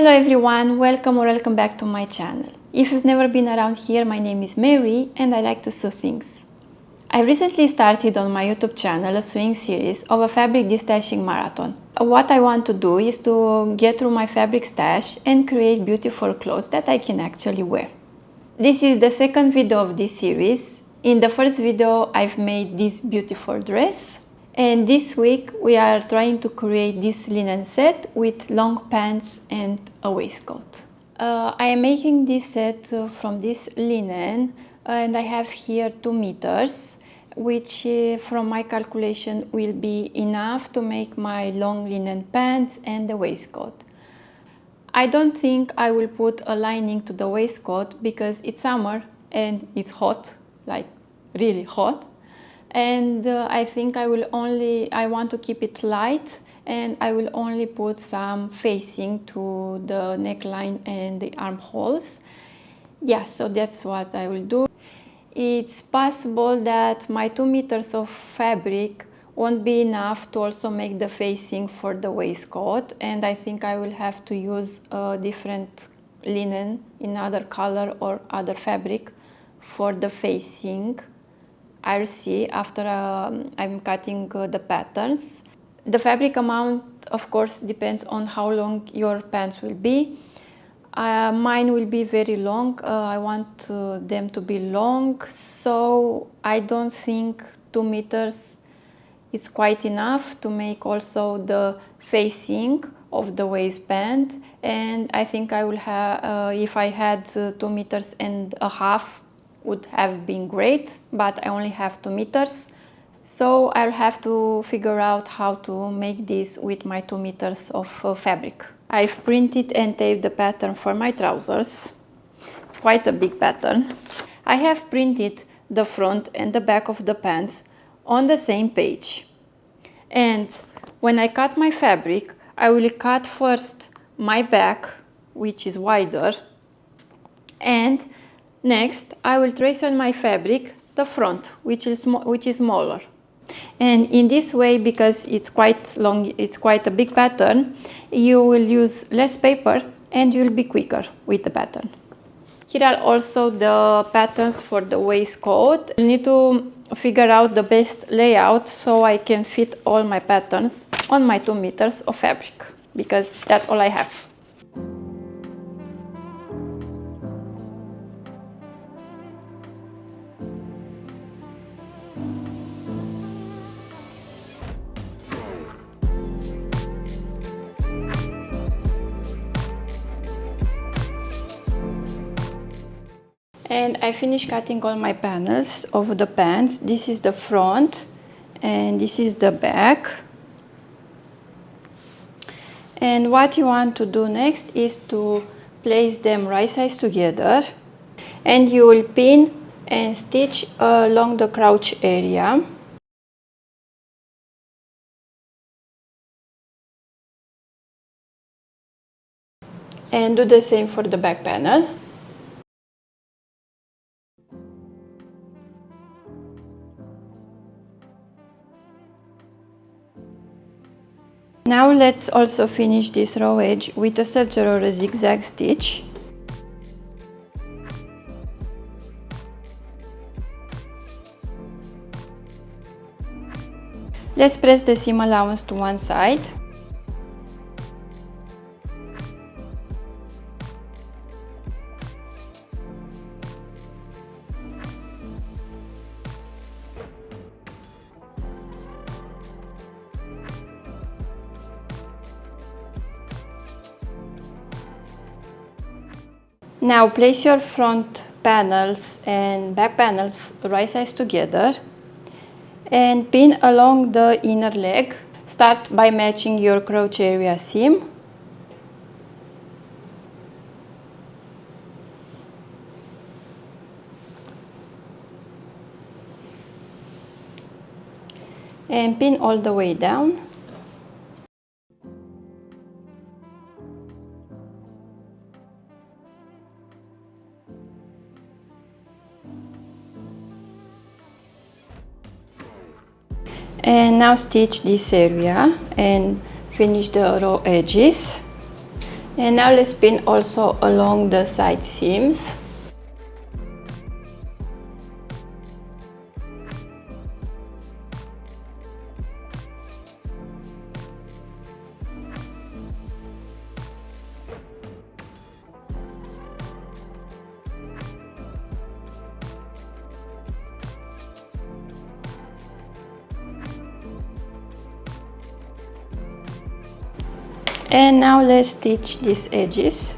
Hello everyone, welcome or welcome back to my channel. If you've never been around here, my name is Mary and I like to sew things. I recently started on my YouTube channel a sewing series of a fabric destashing marathon. What I want to do is to get through my fabric stash and create beautiful clothes that I can actually wear. This is the second video of this series. In the first video I've made this beautiful dress. And this week we are trying to create this linen set with long pants and a waistcoat. I am making this set from this linen and I have here 2 meters, which from my calculation will be enough to make my long linen pants and the waistcoat. I don't think I will put a lining to the waistcoat because it's summer and it's hot, like really hot. And I think I want to keep it light and I will only put some facing to the neckline and the armholes. Yeah, so that's what I will do. It's possible that my 2 meters of fabric won't be enough to also make the facing for the waistcoat, and I think I will have to use a different linen in other color or other fabric for the facing. I'll see after I'm cutting the patterns. The fabric amount, of course, depends on how long your pants will be. Mine will be very long. I want them to be long, so I don't think 2 meters is quite enough to make also the facing of the waistband. And I think I will have, if I had 2 meters and a half, would have been great, but I only have 2 meters. So I'll have to figure out how to make this with my 2 meters of fabric. I've printed and taped the pattern for my trousers. It's quite a big pattern. I have printed the front and the back of the pants on the same page. And when I cut my fabric, I will cut first my back, which is wider, and next, I will trace on my fabric the front, which is smaller. And in this way, because it's quite long, it's quite a big pattern, you will use less paper and you'll be quicker with the pattern. Here are also the patterns for the waistcoat. You need to figure out the best layout so I can fit all my patterns on my 2 meters of fabric, because that's all I have. And I finished cutting all my panels of the pants. This is the front and this is the back. And what you want to do next is to place them right sides together, and you will pin and stitch along the crotch area. And do the same for the back panel. Now let's also finish this raw edge with a serger or a zigzag stitch. Let's press the seam allowance to one side. Now place your front panels and back panels right sides together and pin along the inner leg. Start by matching your crotch area seam. And pin all the way down. And now stitch this area and finish the raw edges. And now let's pin also along the side seams. And now let's stitch these edges.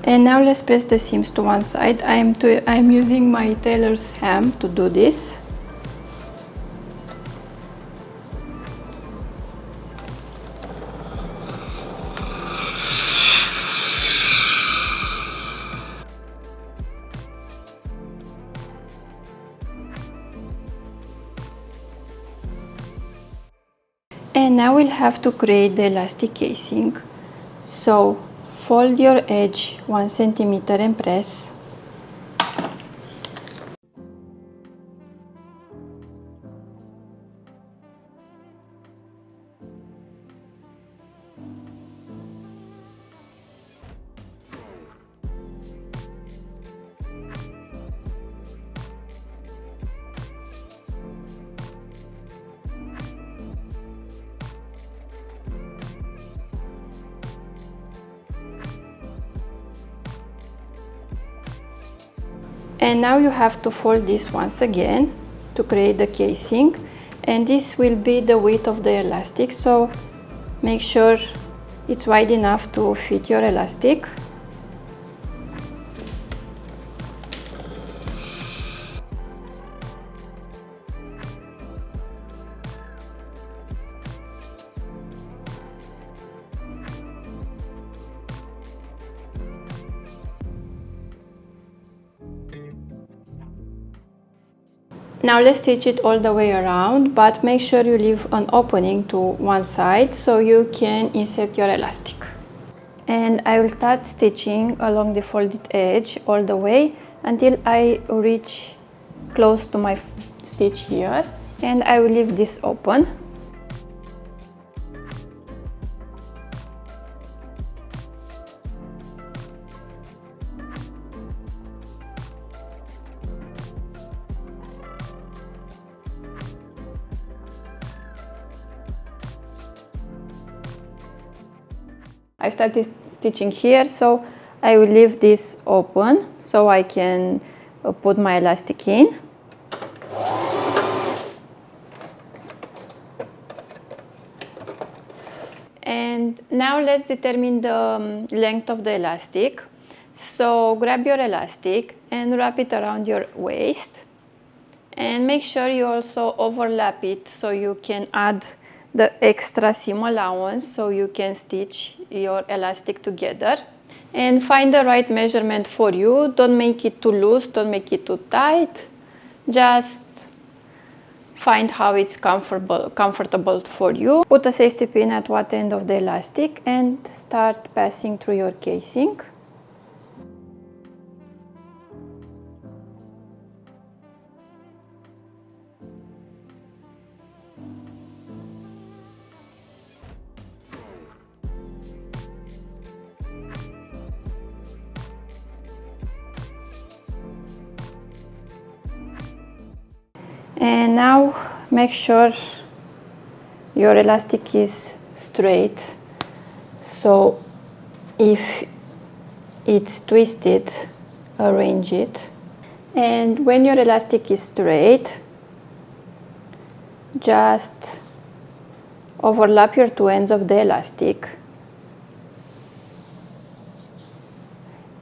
And now let's press the seams to one side. I'm using my tailor's hem to do this. And now we'll have to create the elastic casing. So fold your edge 1 centimeter and press. And now you have to fold this once again to create the casing, and this will be the width of the elastic, so make sure it's wide enough to fit your elastic. Now let's stitch it all the way around, but make sure you leave an opening to one side so you can insert your elastic. And I will start stitching along the folded edge all the way until I reach close to my stitch here, and I will leave this open. I started stitching here, so I will leave this open so I can put my elastic in. And now let's determine the length of the elastic. So grab your elastic and wrap it around your waist, and make sure you also overlap it so you can add the extra seam allowance so you can stitch your elastic together. And find the right measurement for you. Don't make it too loose, don't make it too tight. Just find how it's comfortable for you. Put a safety pin at one end of the elastic and start passing through your casing. And now make sure your elastic is straight. So if it's twisted, arrange it. And when your elastic is straight, just overlap your two ends of the elastic,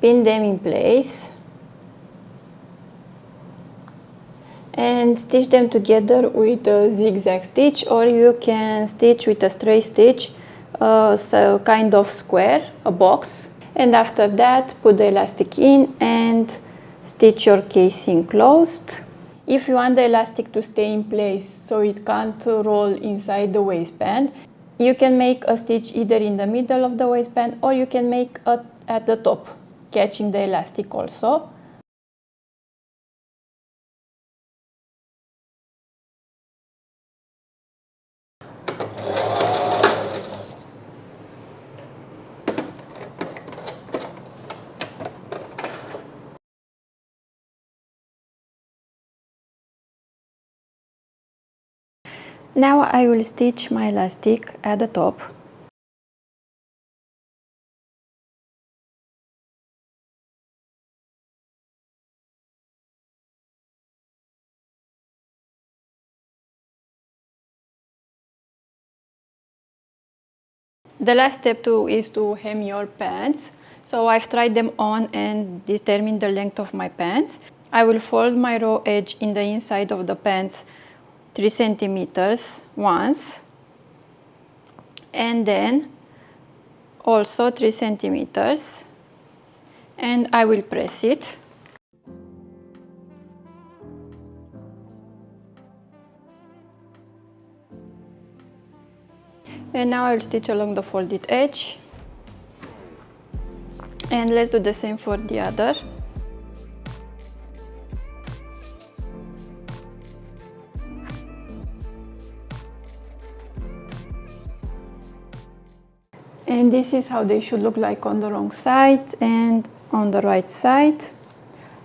pin them in place, and stitch them together with a zigzag stitch, or you can stitch with a straight stitch, so kind of square, a box. And after that, put the elastic in and stitch your casing closed. If you want the elastic to stay in place so it can't roll inside the waistband, you can make a stitch either in the middle of the waistband, or you can make it at the top, catching the elastic also. Now I will stitch my elastic at the top. The last step is to hem your pants. So I've tried them on and determined the length of my pants. I will fold my raw edge in the inside of the pants 3 centimeters once, and then also 3 centimeters, and I will press it. And now I will stitch along the folded edge, and let's do the same for the other. And this is how they should look like on the wrong side and on the right side.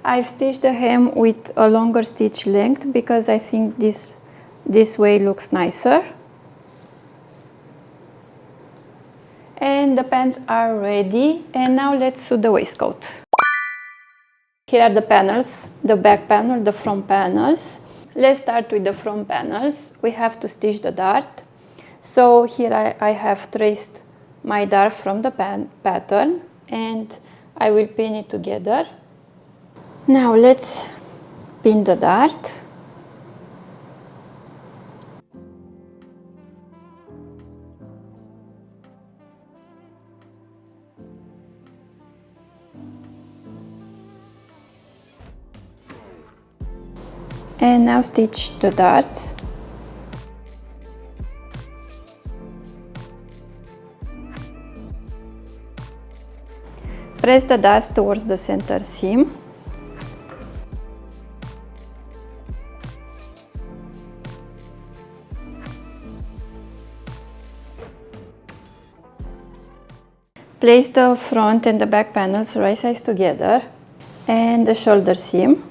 I've stitched the hem with a longer stitch length because I think this way looks nicer. And the pants are ready, and now let's sew the waistcoat. Here are the panels, the back panel, the front panels. Let's start with the front panels. We have to stitch the dart. So here I have traced my dart from the pattern, and I will pin it together. Now let's pin the dart. And now stitch the darts. Press the darts towards the center seam. Place the front and the back panels right sides together, and the shoulder seam.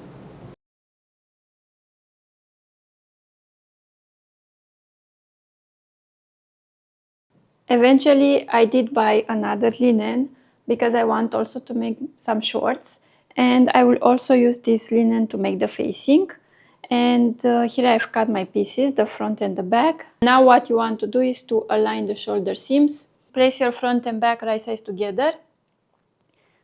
Eventually, I did buy another linen because I want also to make some shorts, and I will also use this linen to make the facing. And here I've cut my pieces, the front and the back. Now what you want to do is to align the shoulder seams. Place your front and back right sides together.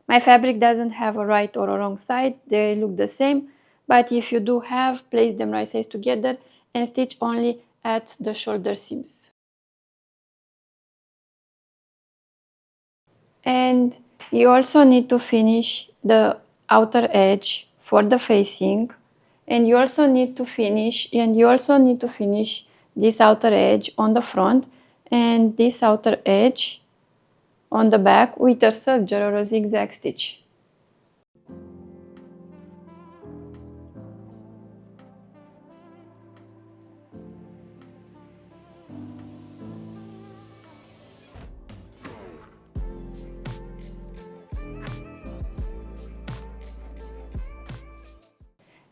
My fabric doesn't have a right or a wrong side, they look the same, but if you do have, place them right sides together and stitch only at the shoulder seams. And you also need to finish the outer edge for the facing, and you also need to finish this outer edge on the front and this outer edge on the back with a serger or a zigzag stitch.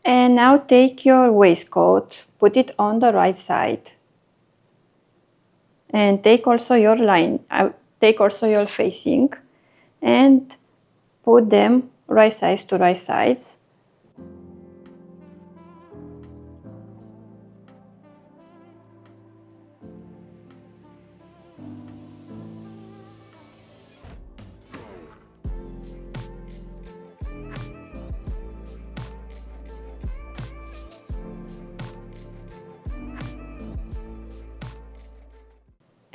And now take your waistcoat, put it on the right side, and take also your facing, and put them right sides to right sides.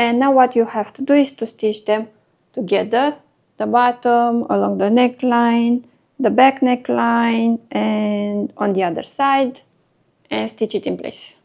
And now what you have to do is to stitch them together, the bottom along the neckline, the back neckline, and on the other side, and stitch it in place.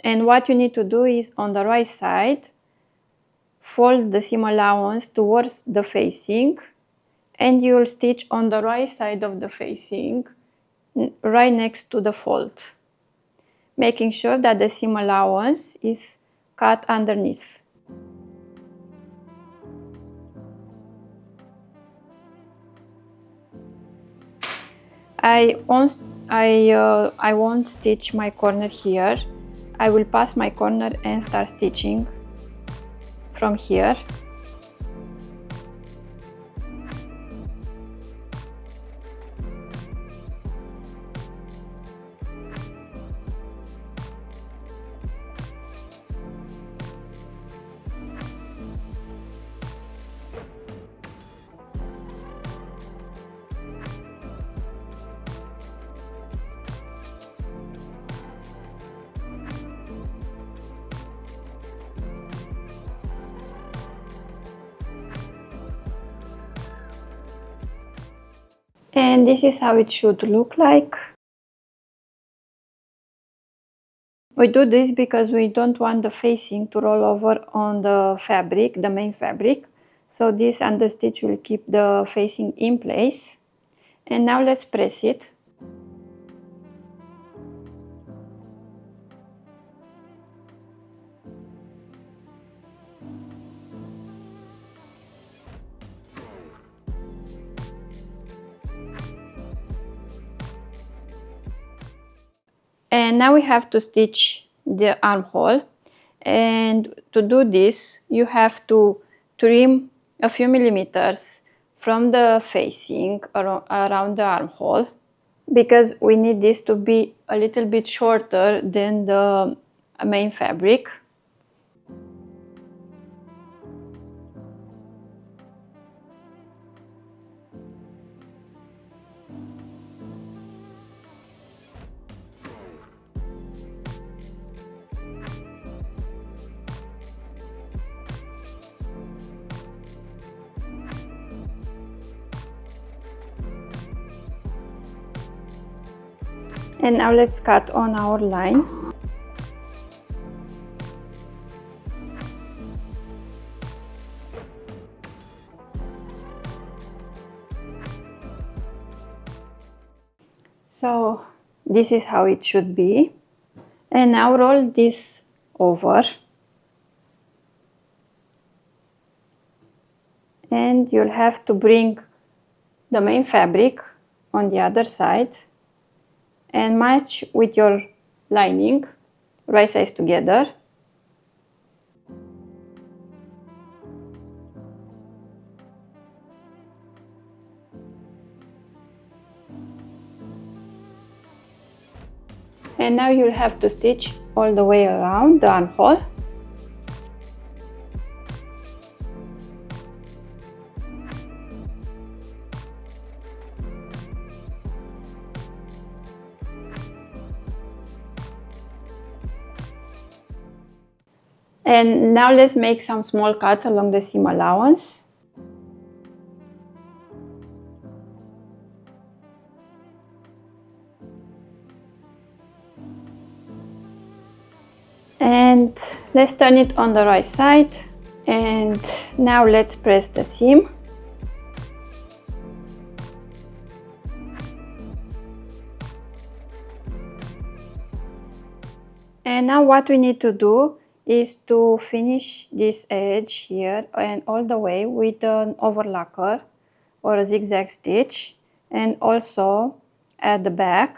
And what you need to do is on the right side, fold the seam allowance towards the facing, and you'll stitch on the right side of the facing, right next to the fold, making sure that the seam allowance is cut underneath. I won't stitch my corner here. I will pass my corner and start stitching from here. And this is how it should look like. We do this because we don't want the facing to roll over on the fabric, the main fabric. So this understitch will keep the facing in place. And now let's press it. And now we have to stitch the armhole, and to do this you have to trim a few millimeters from the facing around the armhole, because we need this to be a little bit shorter than the main fabric. And now let's cut on our line. So this is how it should be. And now roll this over. And you'll have to bring the main fabric on the other side and match with your lining, right sides together. And now you'll have to stitch all the way around the armhole. And now let's make some small cuts along the seam allowance. And let's turn it on the right side. And now let's press the seam. And now what we need to do is to finish this edge here and all the way with an overlocker or a zigzag stitch, and also at the back.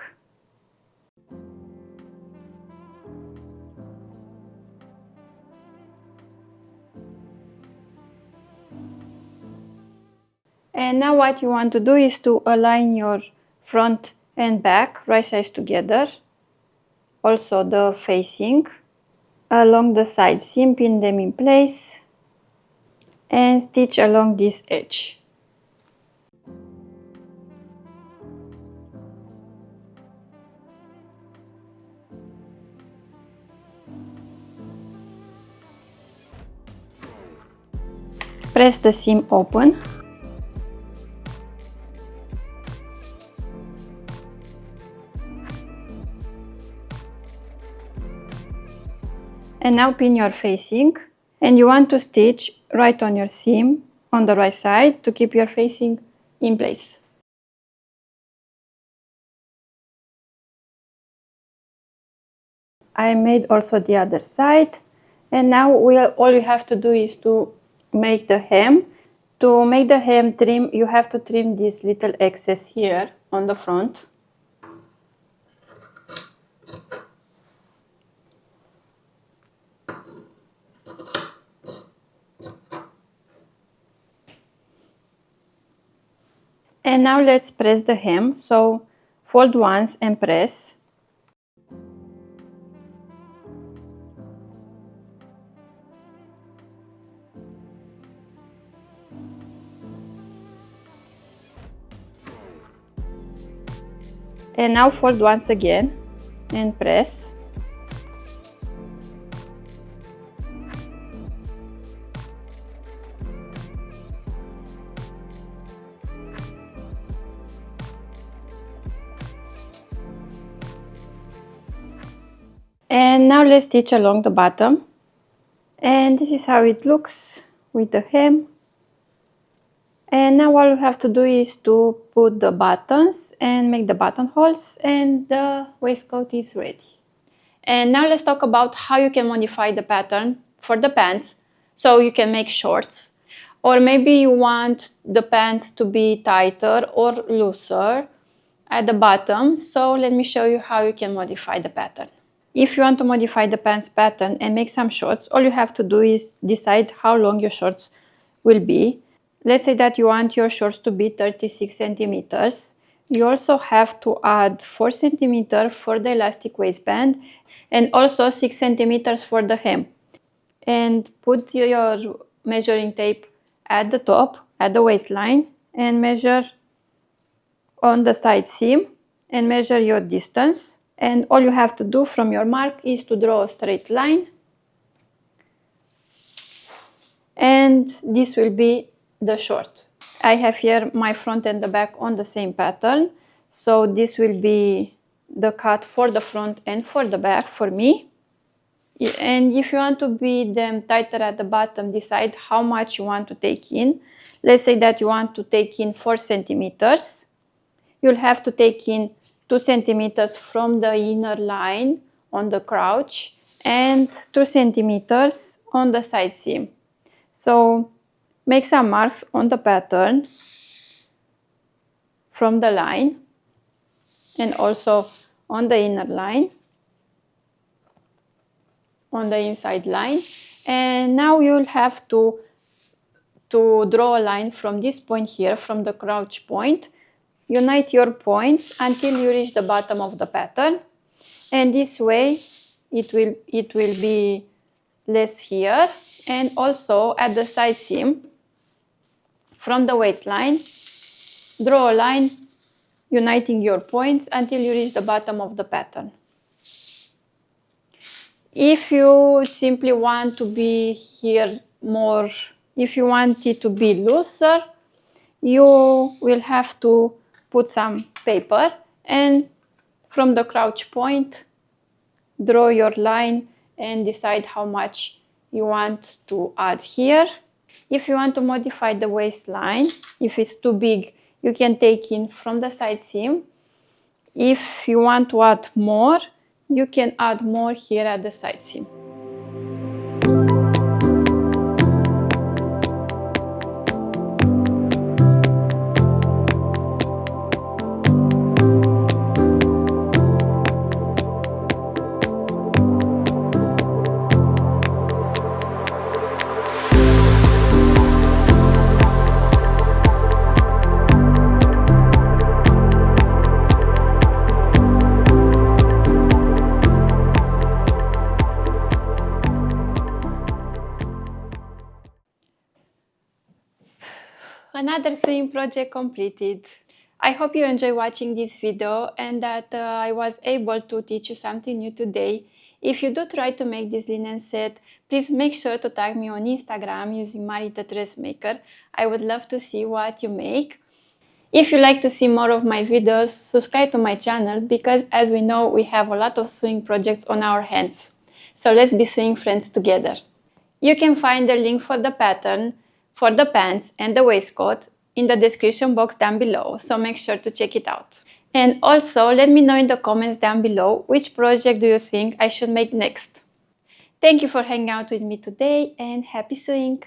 And now what you want to do is to align your front and back right sides together, also the facing along the side seam, pin them in place and stitch along this edge. Press the seam open. And now pin your facing, and you want to stitch right on your seam on the right side to keep your facing in place. I made also the other side, and now all you have to do is to make the hem. To make the hem trim, you have to trim this little excess here on the front. And now let's press the hem, so fold once and press. And now fold once again and press. And now let's stitch along the bottom. And this is how it looks with the hem. And now all you have to do is to put the buttons and make the buttonholes, and the waistcoat is ready. And now let's talk about how you can modify the pattern for the pants so you can make shorts. Or maybe you want the pants to be tighter or looser at the bottom, so let me show you how you can modify the pattern. If you want to modify the pants pattern and make some shorts, all you have to do is decide how long your shorts will be. Let's say that you want your shorts to be 36 centimeters. You also have to add 4 centimeters for the elastic waistband and also 6 centimeters for the hem. And put your measuring tape at the top, at the waistline, and measure on the side seam and measure your distance. And all you have to do from your mark is to draw a straight line. And this will be the short. I have here my front and the back on the same pattern. So this will be the cut for the front and for the back for me. And if you want to be them tighter at the bottom, decide how much you want to take in. Let's say that you want to take in 4 centimeters. You'll have to take in 2 centimeters from the inner line on the crouch and 2 centimeters on the side seam. So make some marks on the pattern from the line and also on the inner line, on the inside line. And now you'll have to draw a line from this point here, from the crouch point. Unite your points until you reach the bottom of the pattern, and this way it will be less here. And also at the side seam from the waistline, draw a line uniting your points until you reach the bottom of the pattern. If you simply want to be here more, if you want it to be looser, you will have to put some paper and from the crouch point draw your line and decide how much you want to add here. If you want to modify the waistline, if it's too big, you can take in from the side seam. If you want to add more, you can add more here at the side seam. Another sewing project completed. I hope you enjoy watching this video and that I was able to teach you something new today. If you do try to make this linen set, please make sure to tag me on Instagram using Marita Dressmaker. I would love to see what you make. If you like to see more of my videos, subscribe to my channel because as we know, we have a lot of sewing projects on our hands. So let's be sewing friends together. You can find the link for the pattern for the pants and the waistcoat in the description box down below, so make sure to check it out. And also let me know in the comments down below which project do you think I should make next. Thank you for hanging out with me today and happy sewing!